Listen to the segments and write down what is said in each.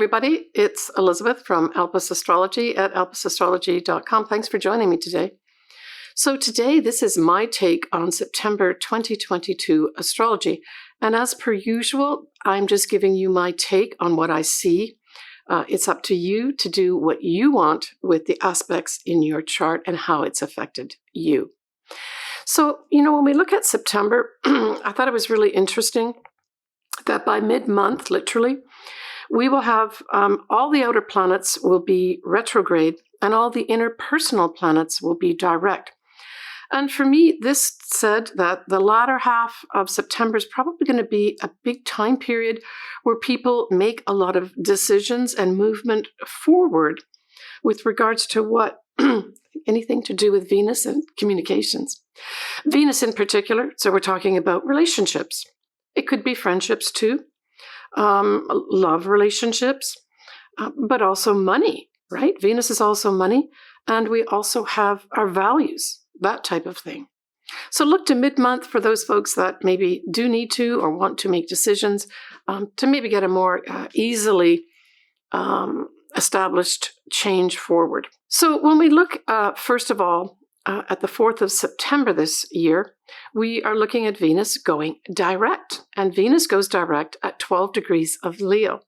everybody. It's Elizabeth from Alpus Astrology at alpusastrology.com. Thanks for joining me today. So today, this is my take on September 2022 astrology. And as per usual, I'm just giving you my take on what I see. It's up to you to do what you want with the aspects in your chart and how it's affected you. So, when we look at September, I thought it was really interesting that by mid-month, literally, we will have all the outer planets will be retrograde and all the interpersonal planets will be direct. And for me, this said that the latter half of September is probably going to be a big time period where people make a lot of decisions and movement forward with regards to what anything to do with Venus and communications. Venus in particular, so we're talking about relationships. It could be friendships too. Love relationships, but also money, right? Venus is also money, and we also have our values, that type of thing. So look to mid-month for those folks that maybe do need to or want to make decisions to maybe get a more easily established change forward. So when we look, first of all, at the 4th of September this year, we are looking at Venus going direct. And Venus goes direct at 12 degrees of Leo.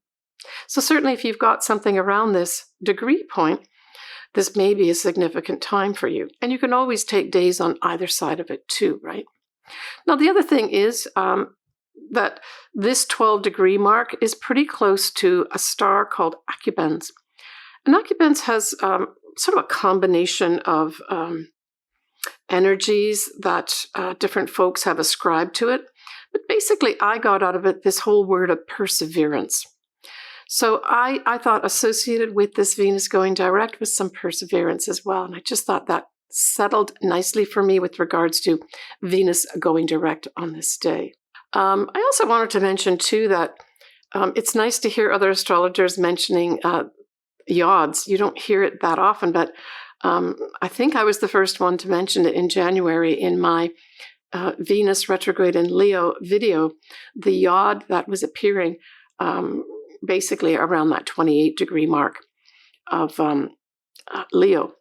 So certainly if you've got something around this degree point, this may be a significant time for you. And you can always take days on either side of it too, right? Now, the other thing is that this 12 degree mark is pretty close to a star called Acubens. And Acubens has sort of a combination of energies that different folks have ascribed to it. But basically, I got out of it this whole word of perseverance. So I thought associated with this Venus going direct was some perseverance as well. And I just thought that settled nicely for me with regards to Venus going direct on this day. I also wanted to mention too that it's nice to hear other astrologers mentioning yods. You don't hear it that often, but I think I was the first one to mention it in January in my Venus retrograde in Leo video. The yod that was appearing basically around that 28 degree mark of Leo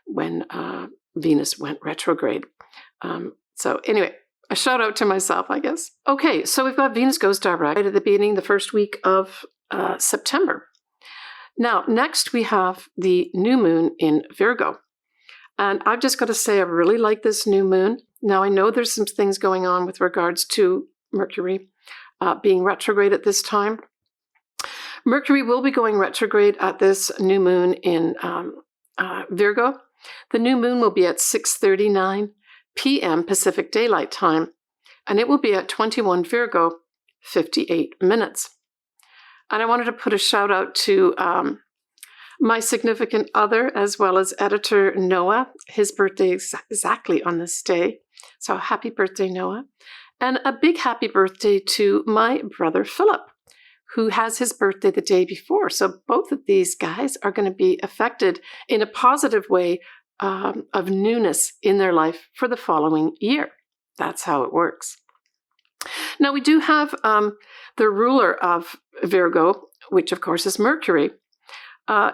when Venus went retrograde. So anyway, a shout out to myself, I guess. Okay, so we've got Venus goes direct at the beginning, the first week of September. Now, next we have the new moon in Virgo. And I've just got to say, I really like this new moon. Now, I know there's some things going on with regards to Mercury being retrograde at this time. Mercury will be going retrograde at this new moon in Virgo. The new moon will be at 6:39 p.m. Pacific Daylight Time, and it will be at 21 Virgo, 58 minutes. And I wanted to put a shout out to my significant other, as well as editor Noah. His birthday is exactly on this day. So happy birthday, Noah. And a big happy birthday to my brother Philip, who has his birthday the day before. So both of these guys are going to be affected in a positive way of newness in their life for the following year. That's how it works. Now, we do have the ruler of Virgo, which of course is Mercury,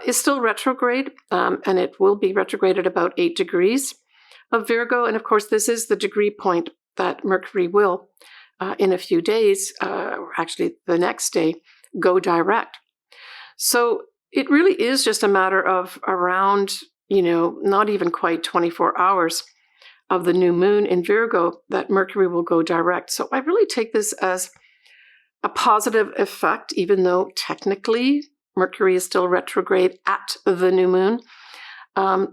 is still retrograde, and it will be retrograde at about 8 degrees of Virgo. And of course, this is the degree point that Mercury will, in a few days, or actually the next day, go direct. So it really is just a matter of around, not even quite 24 hours of the new moon in Virgo that Mercury will go direct. So I really take this as a positive effect, even though technically Mercury is still retrograde at the new moon.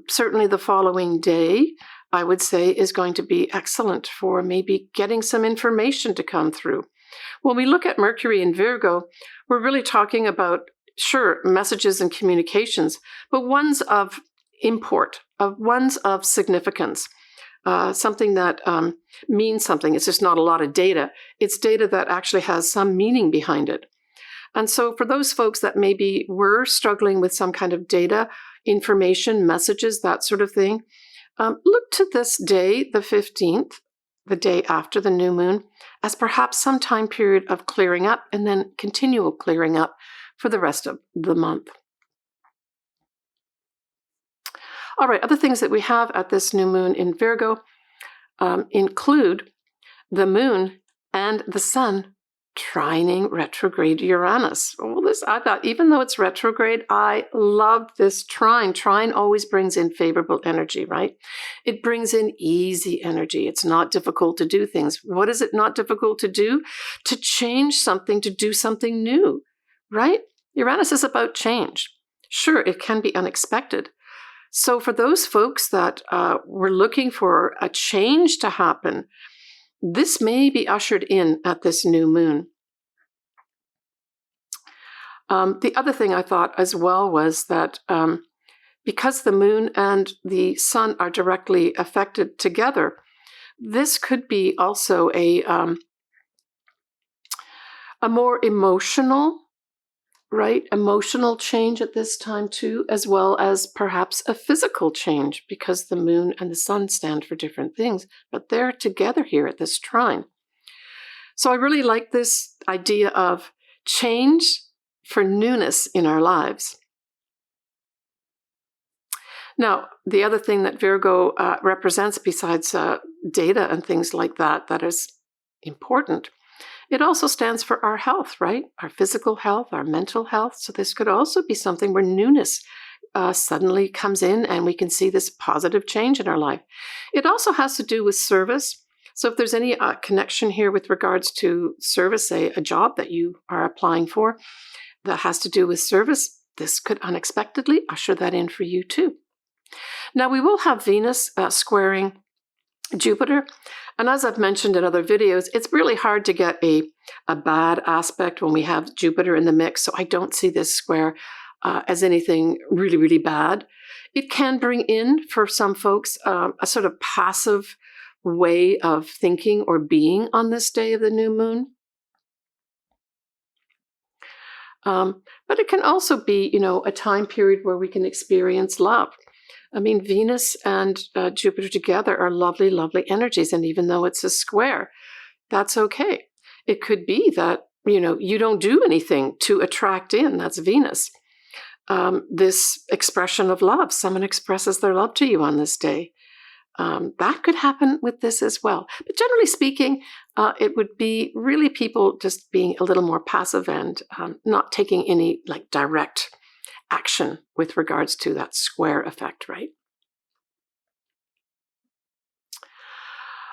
Certainly the following day, I would say, is going to be excellent for maybe getting some information to come through. When we look at Mercury in Virgo, we're really talking about, sure, messages and communications, but ones of import, ones of significance. Something that means something. It's just not a lot of data. It's data that actually has some meaning behind it. And so for those folks that maybe were struggling with some kind of data, information, messages, that sort of thing, look to this day, the 15th, the day after the new moon, as perhaps some time period of clearing up and then continual clearing up for the rest of the month. All right, other things that we have at this new moon in Virgo include the moon and the sun trining retrograde Uranus. Well, this, I thought, even though it's retrograde, I love this trine. Trine always brings in favorable energy, right? It brings in easy energy. It's not difficult to do things. What is it not difficult to do? To change something, to do something new, right? Uranus is about change. Sure, it can be unexpected. So for those folks that were looking for a change to happen, this may be ushered in at this new moon. The other thing I thought as well was that because the moon and the sun are directly affected together, this could be also a more emotional, right? Emotional change at this time too, as well as perhaps a physical change, because the moon and the sun stand for different things, but they're together here at this trine. So I really like this idea of change for newness in our lives. Now, the other thing that Virgo represents, besides data and things like that, that is important, it also stands for our health, right? Our physical health, our mental health. So this could also be something where newness suddenly comes in and we can see this positive change in our life. It also has to do with service. So if there's any connection here with regards to service, say a job that you are applying for that has to do with service, this could unexpectedly usher that in for you too. Now we will have Venus squaring Jupiter. And as I've mentioned in other videos, it's really hard to get a bad aspect when we have Jupiter in the mix. So I don't see this square as anything really, really bad. It can bring in, for some folks, a sort of passive way of thinking or being on this day of the new moon. But it can also be, a time period where we can experience love. I mean, Venus and Jupiter together are lovely, lovely energies. And even though it's a square, that's okay. It could be that, you don't do anything to attract in. That's Venus. This expression of love, someone expresses their love to you on this day. That could happen with this as well. But generally speaking, it would be really people just being a little more passive and not taking any direct action with regards to that square effect, right?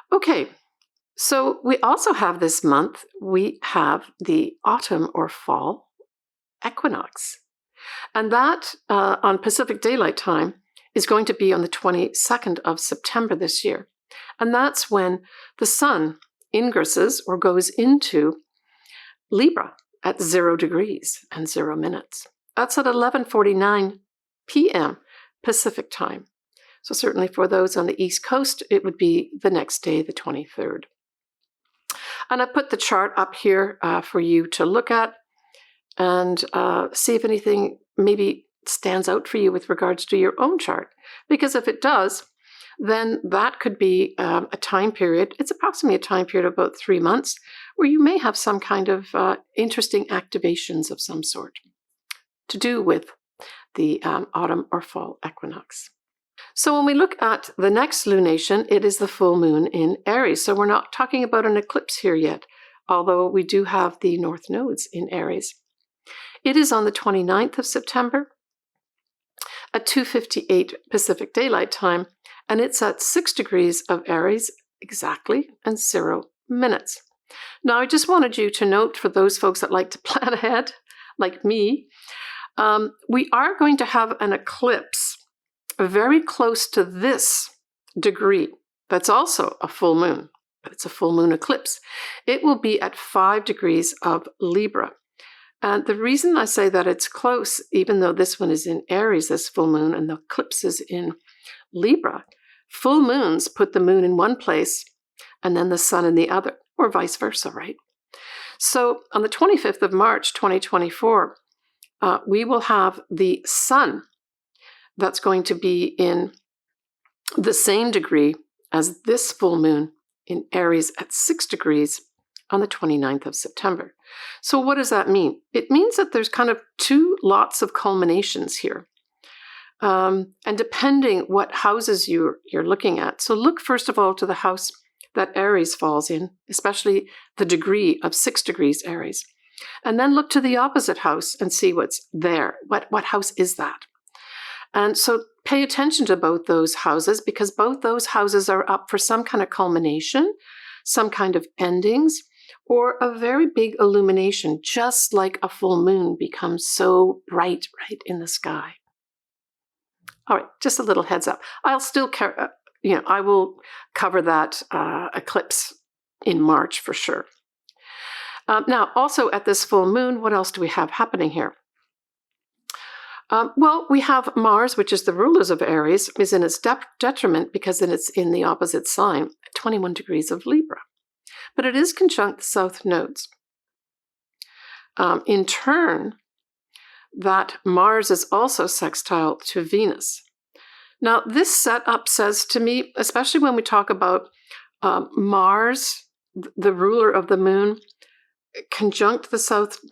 Okay, so we also have this month, we have the autumn or fall equinox. And that on Pacific Daylight Time is going to be on the 22nd of September this year. And that's when the sun ingresses or goes into Libra at 0 degrees and 0 minutes. That's at 11:49 p.m. Pacific time. So certainly for those on the East Coast, it would be the next day, the 23rd. And I put the chart up here for you to look at and see if anything maybe stands out for you with regards to your own chart. Because if it does, then that could be a time period. It's approximately a time period of about 3 months where you may have some kind of interesting activations of some sort to do with the autumn or fall equinox. So when we look at the next lunation, it is the full moon in Aries. So we're not talking about an eclipse here yet, although we do have the north nodes in Aries. It is on the 29th of September at 2:58 Pacific Daylight Time, and it's at 6 degrees of Aries exactly and 0 minutes. Now, I just wanted you to note, for those folks that like to plan ahead, like me, we are going to have an eclipse very close to this degree. That's also a full moon, but it's a full moon eclipse. It will be at 5 degrees of Libra. And the reason I say that it's close, even though this one is in Aries, this full moon, and the eclipse is in Libra, full moons put the moon in one place and then the sun in the other, or vice versa, right? So on the 25th of March, 2024, we will have the sun that's going to be in the same degree as this full moon in Aries at 6 degrees on the 29th of September. So what does that mean? It means that there's kind of two lots of culminations here. And depending what houses you're looking at. So look first of all to the house that Aries falls in, especially the degree of 6 degrees Aries. And then look to the opposite house and see what's there. What house is that? And so pay attention to both those houses, because both those houses are up for some kind of culmination, some kind of endings, or a very big illumination, just like a full moon becomes so bright right in the sky. All right, just a little heads up. I'll still, I will cover that eclipse in March for sure. Now, also at this full moon, what else do we have happening here? Well, we have Mars, which is the rulers of Aries, is in its detriment because then it's in the opposite sign, 21 degrees of Libra. But it is conjunct the south nodes. In turn, that Mars is also sextile to Venus. Now, this setup says to me, especially when we talk about Mars, the ruler of the moon, conjunct the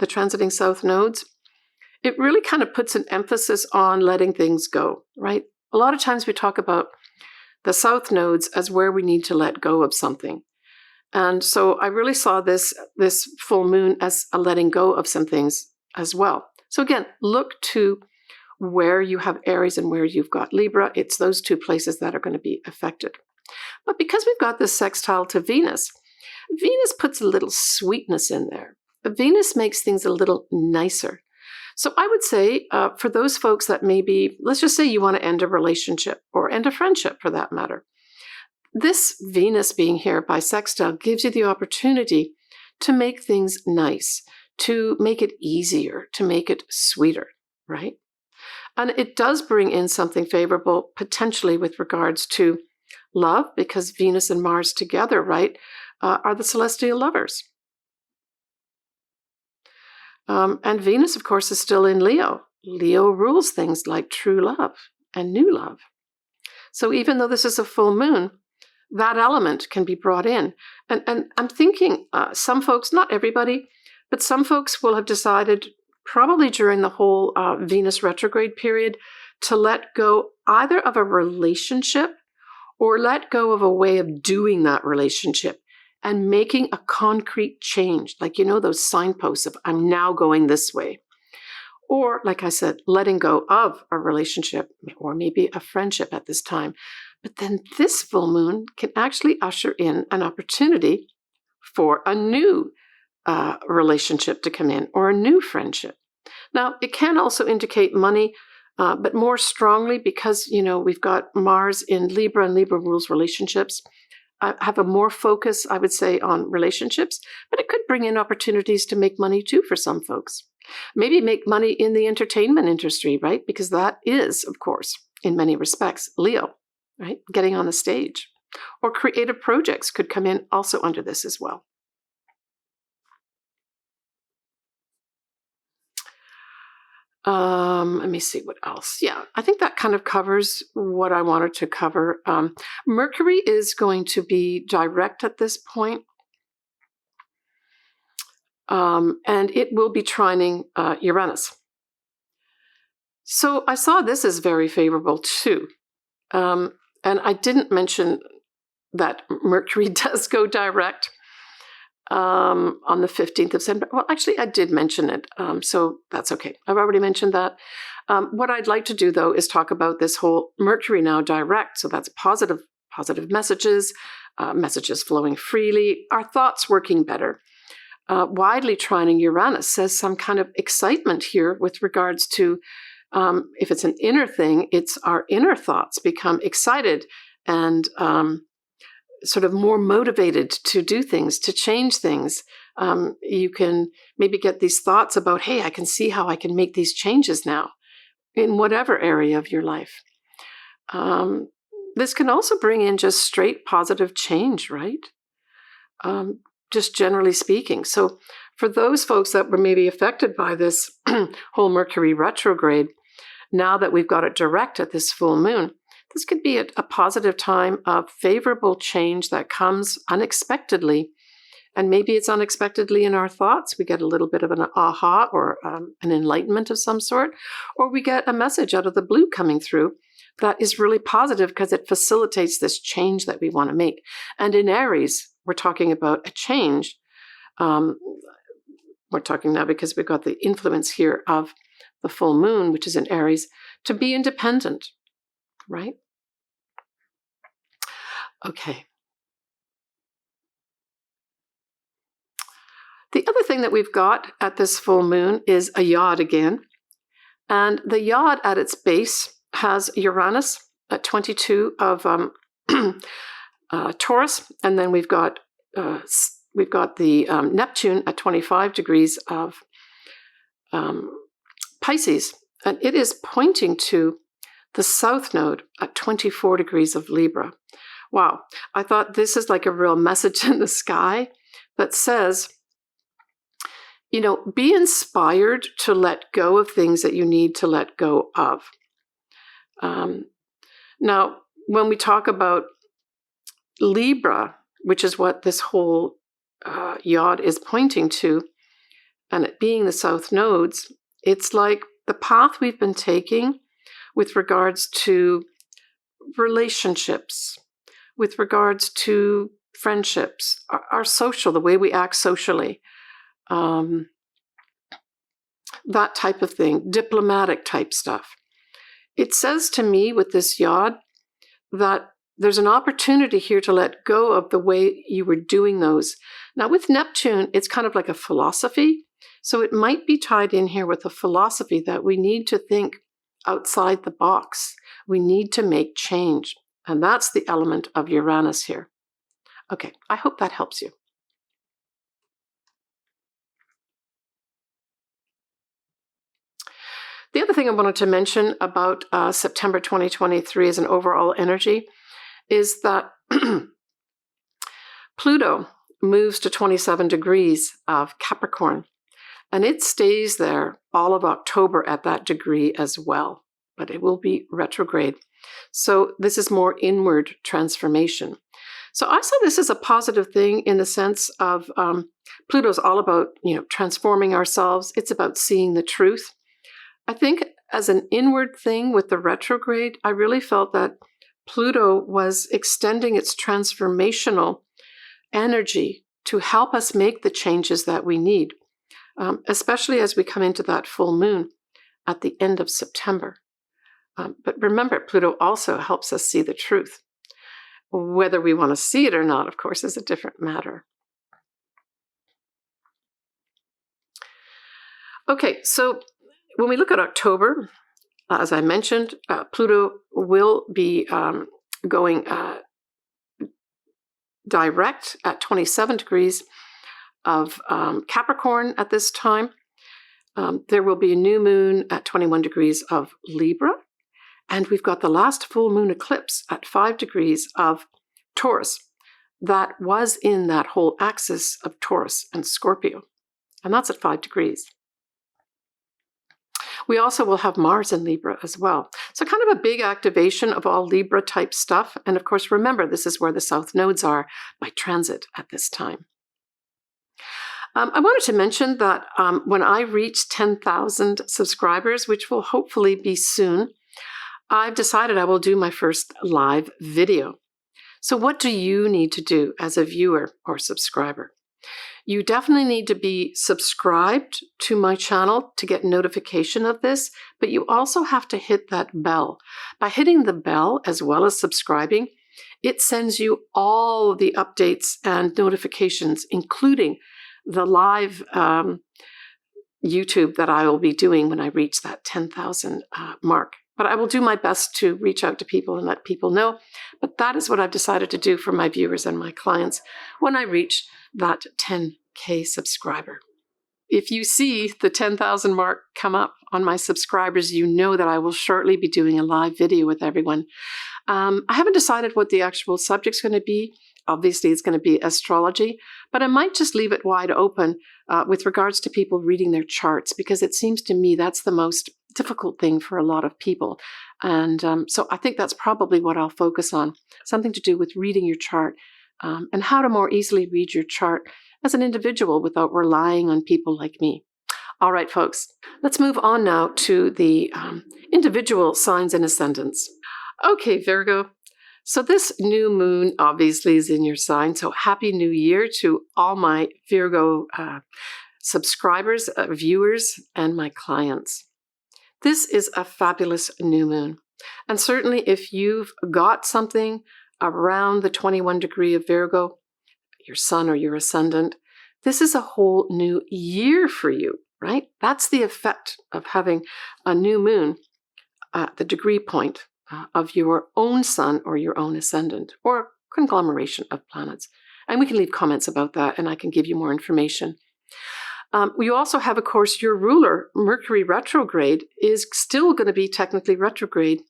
transiting south nodes, it really kind of puts an emphasis on letting things go, right? A lot of times we talk about the south nodes as where we need to let go of something. And so I really saw this full moon as a letting go of some things as well. So again, look to where you have Aries and where you've got Libra. It's those two places that are going to be affected. But because we've got this sextile to Venus, Venus puts a little sweetness in there. Venus makes things a little nicer. So I would say for those folks that maybe, let's just say you want to end a relationship or end a friendship for that matter, this Venus being here by sextile gives you the opportunity to make things nice, to make it easier, to make it sweeter, right? And it does bring in something favorable potentially with regards to love, because Venus and Mars together, right, are the celestial lovers. And Venus, of course, is still in Leo. Leo rules things like true love and new love. So even though this is a full moon, that element can be brought in. And I'm thinking some folks, not everybody, but some folks will have decided probably during the whole Venus retrograde period to let go either of a relationship or let go of a way of doing that relationship and making a concrete change, like, those signposts of I'm now going this way. Or, like I said, letting go of a relationship or maybe a friendship at this time. But then this full moon can actually usher in an opportunity for a new relationship to come in or a new friendship. Now, it can also indicate money, but more strongly because, we've got Mars in Libra and Libra rules relationships. I have a more focus, I would say, on relationships, but it could bring in opportunities to make money too for some folks. Maybe make money in the entertainment industry, right? Because that is, of course, in many respects, Leo, right? Getting on the stage. Or creative projects could come in also under this as well. Let me see what else. Yeah, I think that kind of covers what I wanted to cover. Mercury is going to be direct at this point. And it will be trining Uranus. So I saw this as very favorable too. And I didn't mention that Mercury does go direct on the 15th of September. Well, actually, I did mention it, so that's okay. I've already mentioned that. What I'd like to do, though, is talk about this whole Mercury now direct. So that's positive messages, messages flowing freely, our thoughts working better. Widely trining Uranus says some kind of excitement here with regards to, if it's an inner thing, it's our inner thoughts become excited and sort of more motivated to do things, to change things. You can maybe get these thoughts about, hey, I can see how I can make these changes now in whatever area of your life. This can also bring in just straight positive change, right? Just generally speaking. So for those folks that were maybe affected by this whole Mercury retrograde, now that we've got it direct at this full moon, this could be a positive time of favorable change that comes unexpectedly And maybe it's unexpectedly in our thoughts. We get a little bit of an aha or an enlightenment of some sort, or we get a message out of the blue coming through that is really positive because it facilitates this change that we want to make. And in Aries, we're talking about a change. We're talking now because we've got the influence here of the full moon, which is in Aries, to be independent, right? Okay. The other thing that we've got at this full moon is a yod again. And the yod at its base has Uranus at 22 of Taurus. And then we've got the Neptune at 25 degrees of Pisces. And it is pointing to the south node at 24 degrees of Libra. Wow. I thought this is like a real message in the sky that says, you know, be inspired to let go of things that you need to let go of. Now, when we talk about Libra, which is what this whole yod is pointing to, and it being the south nodes, it's like the path we've been taking with regards to relationships, with regards to friendships, our social, the way we act socially, that type of thing, diplomatic type stuff. It says to me with this yod that there's an opportunity here to let go of the way you were doing those. Now with Neptune, it's kind of like a philosophy. So it might be tied in here with a philosophy that we need to think outside the box. We need to make change. And that's the element of Uranus here. Okay, I hope that helps you. The other thing I wanted to mention about September 2023 as an overall energy is that Pluto moves to 27 degrees of Capricorn, and it stays there all of October at that degree as well, but it will be retrograde. So this is more inward transformation. So I saw this as a positive thing in the sense of Pluto's all about, you know, transforming ourselves. It's about seeing the truth. I think as an inward thing with the retrograde, I really felt that Pluto was extending its transformational energy to help us make the changes that we need, especially as we come into that full moon at the end of September. But remember, Pluto also helps us see the truth. Whether we want to see it or not, of course, is a different matter. Okay, so when we look at October, as I mentioned, Pluto will be going direct at 27 degrees of Capricorn at this time. There will be a new moon at 21 degrees of Libra. And we've got the last full moon eclipse at 5 degrees of Taurus. That was in that whole axis of Taurus and Scorpio. And that's at 5 degrees. We also will have Mars in Libra as well. So kind of a big activation of all Libra type stuff. And of course, remember, this is where the south nodes are by transit at this time. I wanted to mention that when I reach 10,000 subscribers, which will hopefully be soon, I've decided I will do my first live video. So what do you need to do as a viewer or subscriber? You definitely need to be subscribed to my channel to get notification of this, but you also have to hit that bell. By hitting the bell as well as subscribing, it sends you all the updates and notifications, including the live YouTube that I will be doing when I reach that 10,000 mark. But I will do my best to reach out to people and let people know. But that is what I've decided to do for my viewers and my clients when I reach that 10K subscriber. If you see the 10,000 mark come up on my subscribers, you know that I will shortly be doing a live video with everyone. I haven't decided what the actual subject's going to be. Obviously, it's going to be astrology, but I might just leave it wide open with regards to people reading their charts, because it seems to me that's the most difficult thing for a lot of people. And so I think that's probably what I'll focus on, something to do with reading your chart and how to more easily read your chart as an individual without relying on people like me. All right, folks, let's move on now to the individual signs and ascendants. Okay, Virgo. So this new moon obviously is in your sign. So happy new year to all my Virgo subscribers, viewers, and my clients. This is a fabulous new moon. And certainly if you've got something around the 21 degree of Virgo, your sun or your ascendant, this is a whole new year for you, right? That's the effect of having a new moon at the degree point of your own sun or your own ascendant, or conglomeration of planets. And we can leave comments about that, and I can give you more information. You also have, of course, your ruler, Mercury retrograde, is still going to be technically retrograde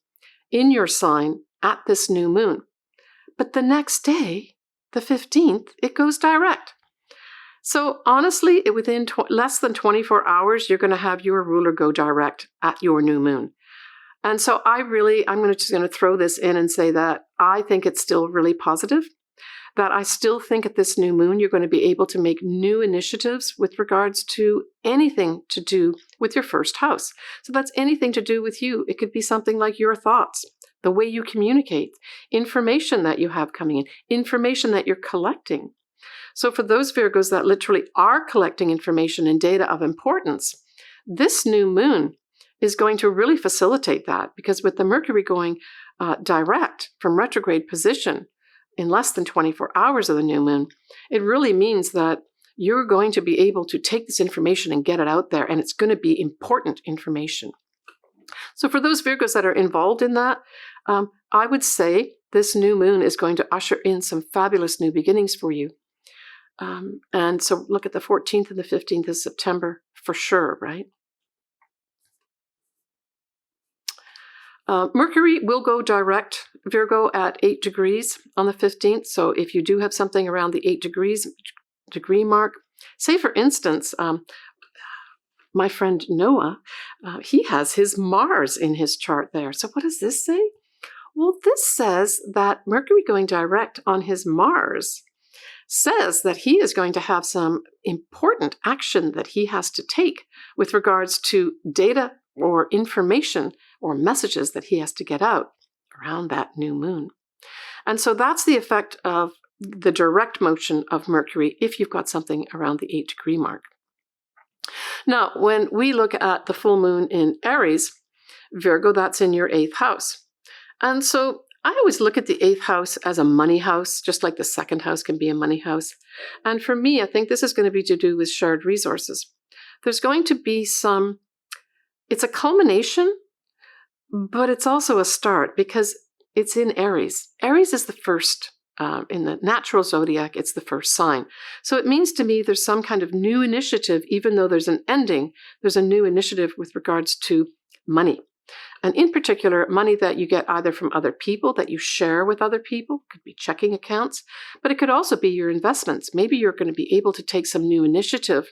in your sign at this new moon. But the next day, the 15th, it goes direct. So honestly, within less than 24 hours, you're going to have your ruler go direct at your new moon. And so I'm just going to throw this in and say that I think it's still really positive, that I still think at this new moon, you're going to be able to make new initiatives with regards to anything to do with your first house. So that's anything to do with you. It could be something like your thoughts, the way you communicate, information that you have coming in, information that you're collecting. So for those Virgos that literally are collecting information and data of importance, this new moon is going to really facilitate that, because with the Mercury going direct from retrograde position in less than 24 hours of the new moon, it really means that you're going to be able to take this information and get it out there, and it's going to be important information. So for those Virgos that are involved in that, I would say this new moon is going to usher in some fabulous new beginnings for you. And so look at the 14th and the 15th of September for sure, right? Mercury will go direct, Virgo, at 8 degrees on the 15th. So if you do have something around the 8 degree mark, say for instance, my friend Noah, he has his Mars in his chart there. So what does this say? Well, this says that Mercury going direct on his Mars says that he is going to have some important action that he has to take with regards to data or information or messages that he has to get out around that new moon. And so that's the effect of the direct motion of Mercury if you've got something around the 8 degree mark. Now, when we look at the full moon in Aries, Virgo, that's in your 8th house. And so I always look at the 8th house as a money house, just like the 2nd house can be a money house. And for me, I think this is going to be to do with shared resources. There's going to be it's a culmination, but it's also a start because it's in Aries. Aries is the first, in the natural zodiac, it's the first sign. So it means to me there's some kind of new initiative, even though there's an ending, there's a new initiative with regards to money. And in particular, money that you get either from other people that you share with other people, could be checking accounts, but it could also be your investments. Maybe you're going to be able to take some new initiative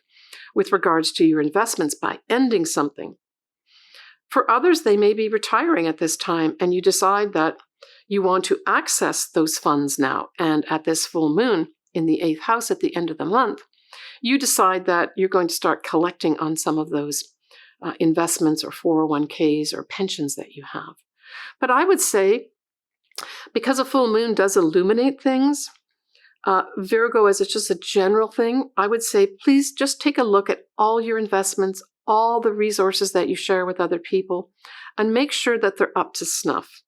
with regards to your investments by ending something. For others, they may be retiring at this time, and you decide that you want to access those funds now. And at this full moon in the 8th house at the end of the month, you decide that you're going to start collecting on some of those investments or 401ks or pensions that you have. But I would say, because a full moon does illuminate things, Virgo, as it's just a general thing, I would say, please just take a look at all your investments, all the resources that you share with other people, and make sure that they're up to snuff.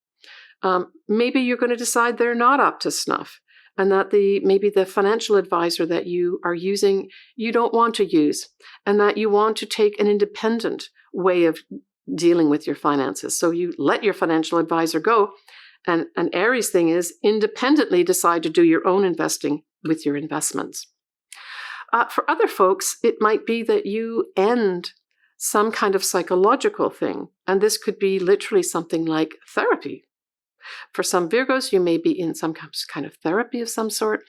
Maybe you're going to decide they're not up to snuff, and that maybe the financial advisor that you are using, you don't want to use, and that you want to take an independent way of dealing with your finances. So you let your financial advisor go, and an Aries thing is independently decide to do your own investing with your investments. For other folks, it might be that you end some kind of psychological thing, and this could be literally something like therapy. For some Virgos, you may be in some kind of therapy of some sort,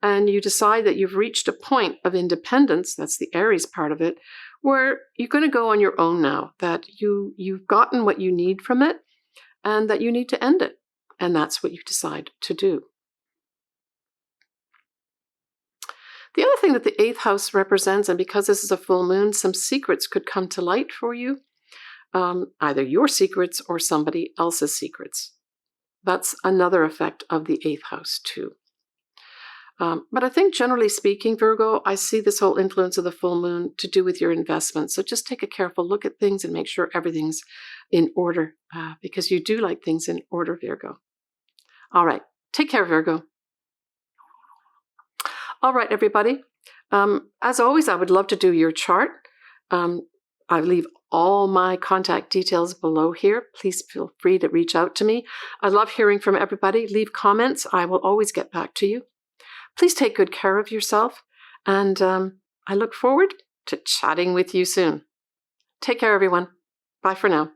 and you decide that you've reached a point of independence, that's the Aries part of it, where you're going to go on your own now, that you've gotten what you need from it, and that you need to end it. And that's what you decide to do. The other thing that the 8th house represents, and because this is a full moon, some secrets could come to light for you, either your secrets or somebody else's secrets. That's another effect of the 8th house too. But I think generally speaking, Virgo, I see this whole influence of the full moon to do with your investments. So just take a careful look at things and make sure everything's in order, because you do like things in order, Virgo. All right. Take care, Virgo. All right, everybody. As always, I would love to do your chart. I leave all my contact details below here. Please feel free to reach out to me. I love hearing from everybody. Leave comments. I will always get back to you. Please take good care of yourself, and I look forward to chatting with you soon. Take care, everyone. Bye for now.